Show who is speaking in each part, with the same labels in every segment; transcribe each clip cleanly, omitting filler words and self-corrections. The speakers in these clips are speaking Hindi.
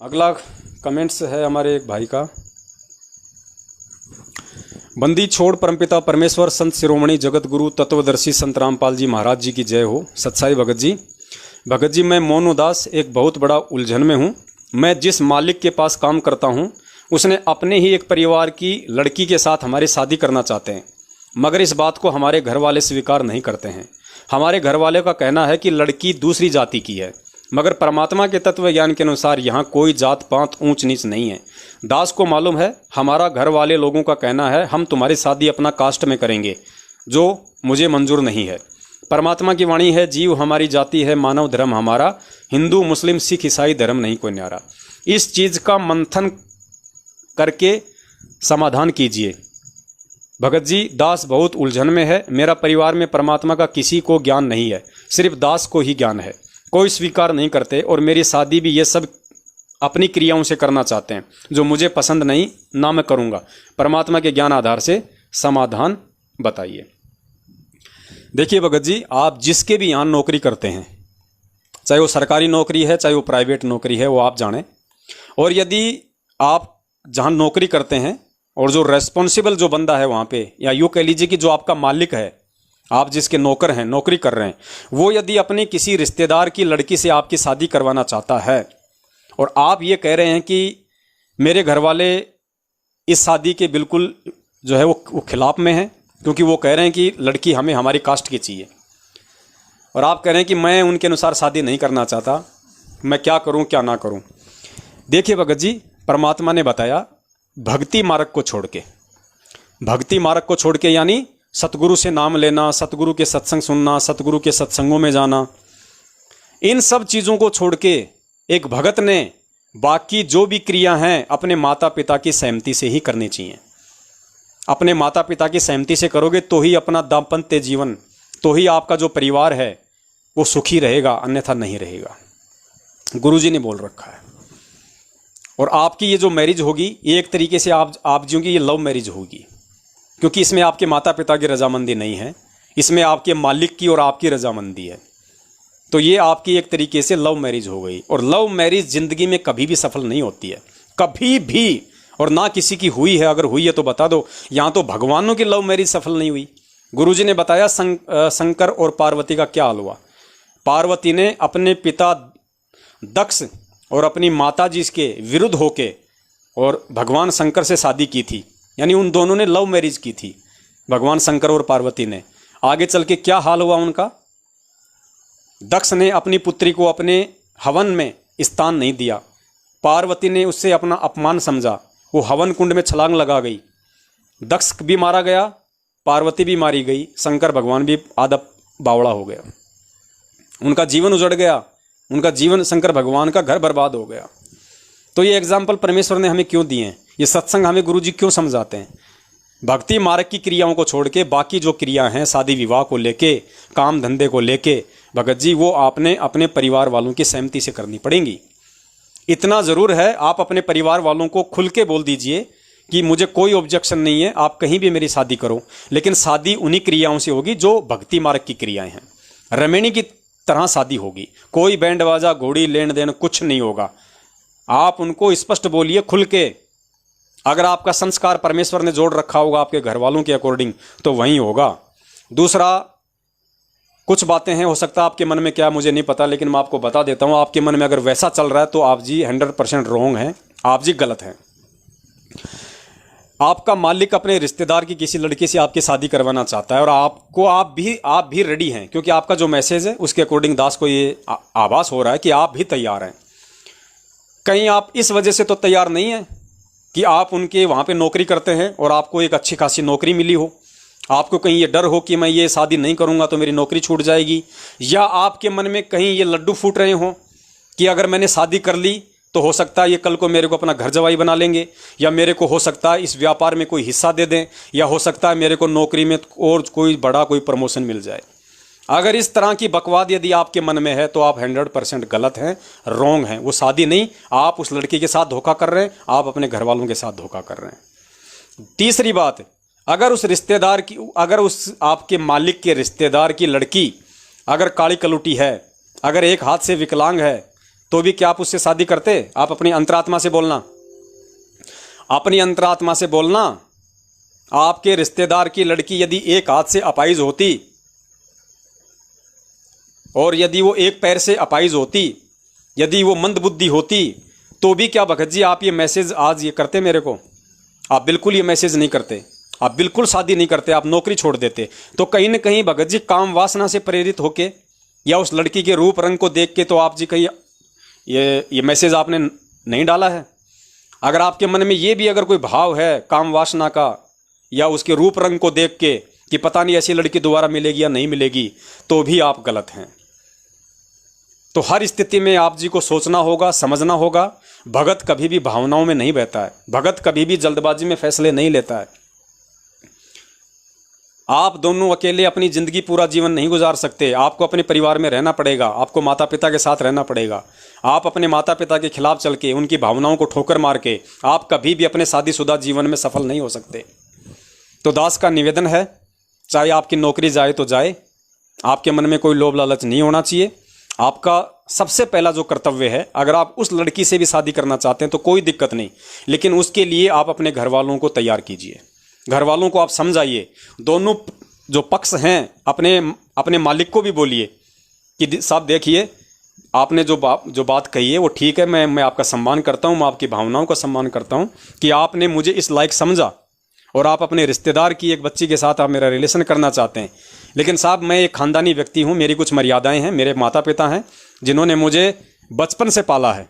Speaker 1: अगला कमेंट्स है हमारे एक भाई का। बंदी छोड़ परमपिता परमेश्वर संत शिरोमणि जगत गुरु तत्वदर्शी संत रामपाल जी महाराज जी की जय हो। सत्साई भगत जी। भगत जी, मैं मोहन उदास एक बहुत बड़ा उलझन में हूँ। मैं जिस मालिक के पास काम करता हूँ उसने अपने ही एक परिवार की लड़की के साथ हमारी शादी करना चाहते हैं, मगर इस बात को हमारे घर वाले स्वीकार नहीं करते हैं। हमारे घर वाले का कहना है कि लड़की दूसरी जाति की है, मगर परमात्मा के तत्व ज्ञान के अनुसार यहाँ कोई जात पात ऊंच नीच नहीं है। दास को मालूम है, हमारा घर वाले लोगों का कहना है हम तुम्हारी शादी अपना कास्ट में करेंगे, जो मुझे मंजूर नहीं है। परमात्मा की वाणी है, जीव हमारी जाति है, मानव धर्म हमारा, हिंदू मुस्लिम सिख ईसाई धर्म नहीं कोई न्यारा। इस चीज़ का मंथन करके समाधान कीजिए। भगत जी, दास बहुत उलझन में है। मेरा परिवार में परमात्मा का किसी को ज्ञान नहीं है, सिर्फ दास को ही ज्ञान है। कोई स्वीकार नहीं करते और मेरी शादी भी ये सब अपनी क्रियाओं से करना चाहते हैं, जो मुझे पसंद नहीं, ना मैं करूँगा। परमात्मा के ज्ञान आधार से समाधान बताइए। देखिए भगत जी, आप जिसके भी यहाँ नौकरी करते हैं, चाहे वो सरकारी नौकरी है चाहे वो प्राइवेट नौकरी है, वो आप जानें। और यदि आप जहाँ नौकरी करते हैं और जो रेस्पॉन्सिबल जो बंदा है वहाँ पे, या यूँ कह लीजिए कि जो आपका मालिक है, आप जिसके नौकर हैं, नौकरी कर रहे हैं, वो यदि अपने किसी रिश्तेदार की लड़की से आपकी शादी करवाना चाहता है और आप ये कह रहे हैं कि मेरे घर वाले इस शादी के बिल्कुल जो है वो खिलाफ में हैं, क्योंकि वो कह रहे हैं कि लड़की हमें हमारी कास्ट की चाहिए, और आप कह रहे हैं कि मैं उनके अनुसार शादी नहीं करना चाहता, मैं क्या करूं क्या ना करूं। देखिए भगत जी, परमात्मा ने बताया भक्ति मार्ग को छोड़ के, भक्ति मार्ग को छोड़ के यानी सतगुरु से नाम लेना, सतगुरु के सत्संग सुनना, सतगुरु के सत्संगों में जाना, इन सब चीज़ों को छोड़ के एक भगत ने बाकी जो भी क्रिया हैं अपने माता पिता की सहमति से ही करनी चाहिए। अपने माता पिता की सहमति से करोगे तो ही अपना दाम्पत्य जीवन, तो ही आपका जो परिवार है वो सुखी रहेगा, अन्यथा नहीं रहेगा। गुरुजी ने बोल रखा है। और आपकी ये जो मैरिज होगी, ये एक तरीके से आप जो कि ये लव मैरिज होगी, क्योंकि इसमें आपके माता पिता की रजामंदी नहीं है, इसमें आपके मालिक की और आपकी रजामंदी है। तो ये आपकी एक तरीके से लव मैरिज हो गई। और लव मैरिज ज़िंदगी में कभी भी सफल नहीं होती है, कभी भी, और ना किसी की हुई है। अगर हुई है तो बता दो। यहाँ तो भगवानों की लव मैरिज सफल नहीं हुई। गुरुजी ने बताया शंकर और पार्वती का क्या हाल हुआ। पार्वती ने अपने पिता दक्ष और अपनी माता जी के विरुद्ध होके और भगवान शंकर से शादी की थी, यानी उन दोनों ने लव मैरिज की थी, भगवान शंकर और पार्वती ने। आगे चल के क्या हाल हुआ उनका। दक्ष ने अपनी पुत्री को अपने हवन में स्थान नहीं दिया, पार्वती ने उससे अपना अपमान समझा, वो हवन कुंड में छलांग लगा गई। दक्ष भी मारा गया, पार्वती भी मारी गई, शंकर भगवान भी आधा बावड़ा हो गया, उनका जीवन उजड़ गया, उनका जीवन, शंकर भगवान का घर बर्बाद हो गया। तो ये एग्जाम्पल परमेश्वर ने हमें क्यों दिए हैं, ये सत्संग हमें गुरुजी क्यों समझाते हैं। भक्ति मार्ग की क्रियाओं को छोड़ के बाकी जो क्रिया हैं, शादी विवाह को लेके, काम धंधे को लेके, भगत जी वो आपने अपने परिवार वालों की सहमति से करनी पड़ेंगी। इतना ज़रूर है, आप अपने परिवार वालों को खुल के बोल दीजिए कि मुझे कोई ऑब्जेक्शन नहीं है, आप कहीं भी मेरी शादी करो, लेकिन शादी उन्हीं क्रियाओं से होगी जो भक्ति मार्ग की क्रियाएं हैं। रमणी की तरह शादी होगी, कोई बैंड बाजा घोड़ी लेन देन कुछ नहीं होगा। आप उनको स्पष्ट बोलिए खुल के। अगर आपका संस्कार परमेश्वर ने जोड़ रखा होगा आपके घर वालों के अकॉर्डिंग तो वहीं होगा। दूसरा, कुछ बातें हैं, हो सकता है आपके मन में क्या मुझे नहीं पता, लेकिन मैं आपको बता देता हूं, आपके मन में अगर वैसा चल रहा है तो आप जी 100% रॉन्ग हैं, आप जी गलत हैं। आपका मालिक अपने रिश्तेदार की किसी लड़की से आपकी शादी करवाना चाहता है और आप भी रेडी हैं, क्योंकि आपका जो मैसेज है उसके अकॉर्डिंग दास को ये आभास हो रहा है कि आप भी तैयार हैं। कहीं आप इस वजह से तो तैयार नहीं हैं कि आप उनके वहाँ पे नौकरी करते हैं और आपको एक अच्छी खासी नौकरी मिली हो, आपको कहीं ये डर हो कि मैं ये शादी नहीं करूँगा तो मेरी नौकरी छूट जाएगी, या आपके मन में कहीं ये लड्डू फूट रहे हों कि अगर मैंने शादी कर ली तो हो सकता है ये कल को मेरे को अपना घर जवाई बना लेंगे, या मेरे को हो सकता है इस व्यापार में कोई हिस्सा दे दें, या हो सकता है मेरे को नौकरी में और कोई बड़ा कोई प्रमोशन मिल जाए। अगर इस तरह की बकवाद यदि आपके मन में है तो आप 100% गलत हैं, रॉन्ग हैं। वो शादी नहीं, आप उस लड़की के साथ धोखा कर रहे हैं, आप अपने घर वालों के साथ धोखा कर रहे हैं। तीसरी बात, अगर उस रिश्तेदार की, अगर उस आपके मालिक के रिश्तेदार की लड़की अगर काली कलुटी है, अगर एक हाथ से विकलांग है, तो भी क्या आप उससे शादी करते? आप अपनी अंतरात्मा से बोलना, अपनी अंतरात्मा से बोलना। आपके रिश्तेदार की लड़की यदि एक हाथ से अपाइज होती और यदि वो एक पैर से अपाइज होती, यदि वो मंदबुद्धि होती, तो भी क्या भगत जी आप ये मैसेज आज ये करते मेरे को? आप बिल्कुल ये मैसेज नहीं करते, आप बिल्कुल शादी नहीं करते, आप नौकरी छोड़ देते। तो कहीं ना कहीं भगत जी काम वासना से प्रेरित होके या उस लड़की के रूप रंग को देख के तो आप जी कहीं ये मैसेज आपने नहीं डाला है। अगर आपके मन में ये भी अगर कोई भाव है काम वासना का या उसके रूप रंग को देख के कि पता नहीं ऐसी लड़की दोबारा मिलेगी या नहीं मिलेगी, तो भी आप गलत हैं। तो हर स्थिति में आप जी को सोचना होगा, समझना होगा। भगत कभी भी भावनाओं में नहीं बहता है, भगत कभी भी जल्दबाजी में फैसले नहीं लेता है। आप दोनों अकेले अपनी जिंदगी पूरा जीवन नहीं गुजार सकते, आपको अपने परिवार में रहना पड़ेगा, आपको माता पिता के साथ रहना पड़ेगा। आप अपने माता पिता के खिलाफ चल के उनकी भावनाओं को ठोकर मार के आप कभी भी अपने शादीशुदा जीवन में सफल नहीं हो सकते। तो दास का निवेदन है, चाहे आपकी नौकरी जाए तो जाए, आपके मन में कोई लोभ लालच नहीं होना चाहिए। आपका सबसे पहला जो कर्तव्य है, अगर आप उस लड़की से भी शादी करना चाहते हैं तो कोई दिक्कत नहीं, लेकिन उसके लिए आप अपने घर वालों को तैयार कीजिए, घर वालों को आप समझाइए। दोनों जो पक्ष हैं अपने मालिक को भी बोलिए कि साहब देखिए आपने जो बात कही है वो ठीक है, मैं आपका सम्मान करता हूँ, मैं आपकी भावनाओं का सम्मान करता हूँ कि आपने मुझे इस लायक समझा और आप अपने रिश्तेदार की एक बच्ची के साथ आप मेरा रिलेशन करना चाहते हैं। लेकिन साहब मैं एक खानदानी व्यक्ति हूँ, मेरी कुछ मर्यादाएं हैं, मेरे माता पिता हैं जिन्होंने मुझे बचपन से पाला है।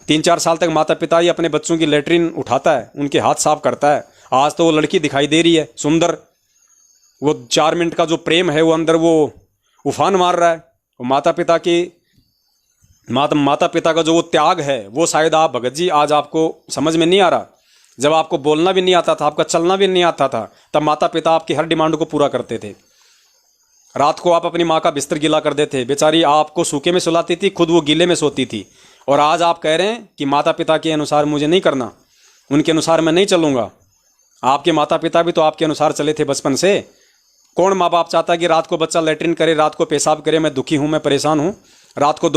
Speaker 1: 3-4 साल तक माता पिता ही अपने बच्चों की लेटरिन उठाता है, उनके हाथ साफ करता है। आज तो वो लड़की दिखाई दे रही है सुंदर, वो 4 मिनट का जो प्रेम है वो अंदर वो उफान मार रहा है। वो माता पिता का जो वो त्याग है वो शायद आप भगत जी आज आपको समझ में नहीं आ रहा। जब आपको बोलना भी नहीं आता था, आपका चलना भी नहीं आता था, तब माता पिता आपकी हर डिमांड को पूरा करते थे। रात को आप अपनी माँ का बिस्तर गीला कर देते, बेचारी आपको सूखे में सुलाती थी, खुद वो गीले में सोती थी। और आज आप कह रहे हैं कि माता पिता के अनुसार मुझे नहीं करना, उनके अनुसार मैं नहीं चलूँगा। आपके माता पिता भी तो आपके अनुसार चले थे बचपन से। कौन माँ बाप चाहता है कि रात को बच्चा लेटरिन करे, रात को पेशाब करे, मैं दुखी हूँ, मैं परेशान हूँ, रात को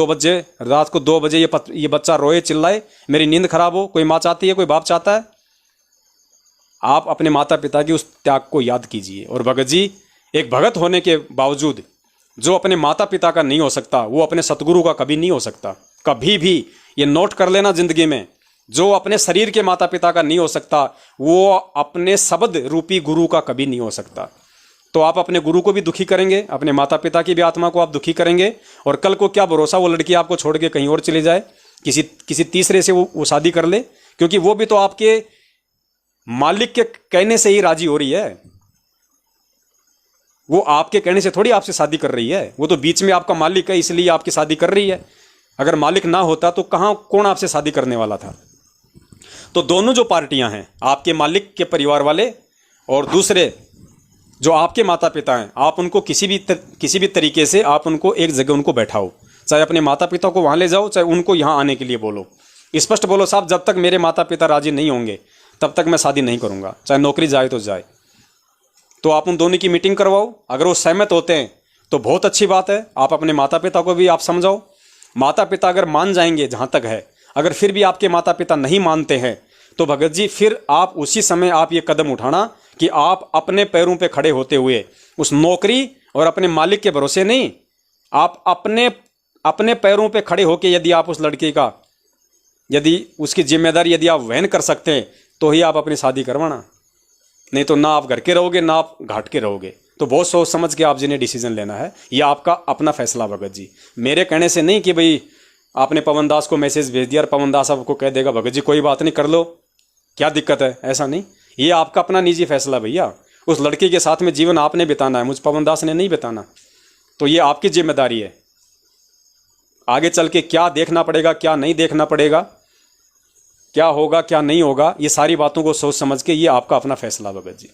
Speaker 1: 2 बजे ये बच्चा रोए चिल्लाए, मेरी नींद खराब हो? कोई माँ चाहती है, कोई बाप चाहता है? आप अपने माता पिता की उस त्याग को याद कीजिए। और भगत जी एक भगत होने के बावजूद जो अपने माता पिता का नहीं हो सकता वो अपने सतगुरु का कभी नहीं हो सकता। कभी भी ये नोट कर लेना जिंदगी में, जो अपने शरीर के माता पिता का नहीं हो सकता वो अपने शब्द रूपी गुरु का कभी नहीं हो सकता। तो आप अपने गुरु को भी दुखी करेंगे, अपने माता पिता की भी आत्मा को आप दुखी करेंगे। और कल को क्या भरोसा वो लड़की आपको छोड़ के कहीं और चले जाए, किसी तीसरे से वो शादी कर ले, क्योंकि वो भी तो आपके मालिक के कहने से ही राजी हो रही है। वो आपके कहने से थोड़ी आपसे शादी कर रही है, वो तो बीच में आपका मालिक है इसलिए आपकी शादी कर रही है। अगर मालिक ना होता तो कौन आपसे शादी करने वाला था? तो दोनों जो पार्टियां हैं, आपके मालिक के परिवार वाले और दूसरे जो आपके माता पिता हैं, आप उनको किसी भी तरीके से आप उनको एक जगह उनको बैठाओ, चाहे अपने माता पिता को वहां ले जाओ, चाहे उनको यहां आने के लिए बोलो। स्पष्ट बोलो साहब जब तक मेरे माता पिता राजी नहीं होंगे तब तक मैं शादी नहीं करूंगा, चाहे नौकरी जाए तो जाए। तो आप उन दोनों की मीटिंग करवाओ, अगर वो सहमत होते हैं तो बहुत अच्छी बात है। आप अपने माता पिता को भी आप समझाओ। माता पिता अगर मान जाएंगे जहां तक है, अगर फिर भी आपके माता पिता नहीं मानते हैं तो भगत जी फिर आप उसी समय आप ये कदम उठाना कि आप अपने पैरों पे खड़े होते हुए उस नौकरी और अपने मालिक के भरोसे नहीं, आप अपने पैरों पे खड़े होके यदि आप उस लड़के का यदि उसकी जिम्मेदारी यदि आप वहन कर सकते हैं तो ही आप अपनी शादी करवाना, नहीं तो ना आप घर के रहोगे ना आप घाट के रहोगे। तो बहुत सोच समझ के आप जिन्हें डिसीजन लेना है, ये आपका अपना फैसला भगत जी, मेरे कहने से नहीं कि भाई आपने पवन दास को मैसेज भेज दिया और पवन दास आपको कह देगा भगत जी कोई बात नहीं कर लो, क्या दिक्कत है, ऐसा नहीं। ये आपका अपना निजी फैसला भैया। उस लड़की के साथ में जीवन आपने बिताना है, मुझ पवन दास ने नहीं बिताना। तो ये आपकी जिम्मेदारी है। आगे चल के क्या देखना पड़ेगा क्या नहीं देखना पड़ेगा, क्या होगा क्या नहीं होगा, ये सारी बातों को सोच समझ के ये आपका अपना फैसला भगत जी।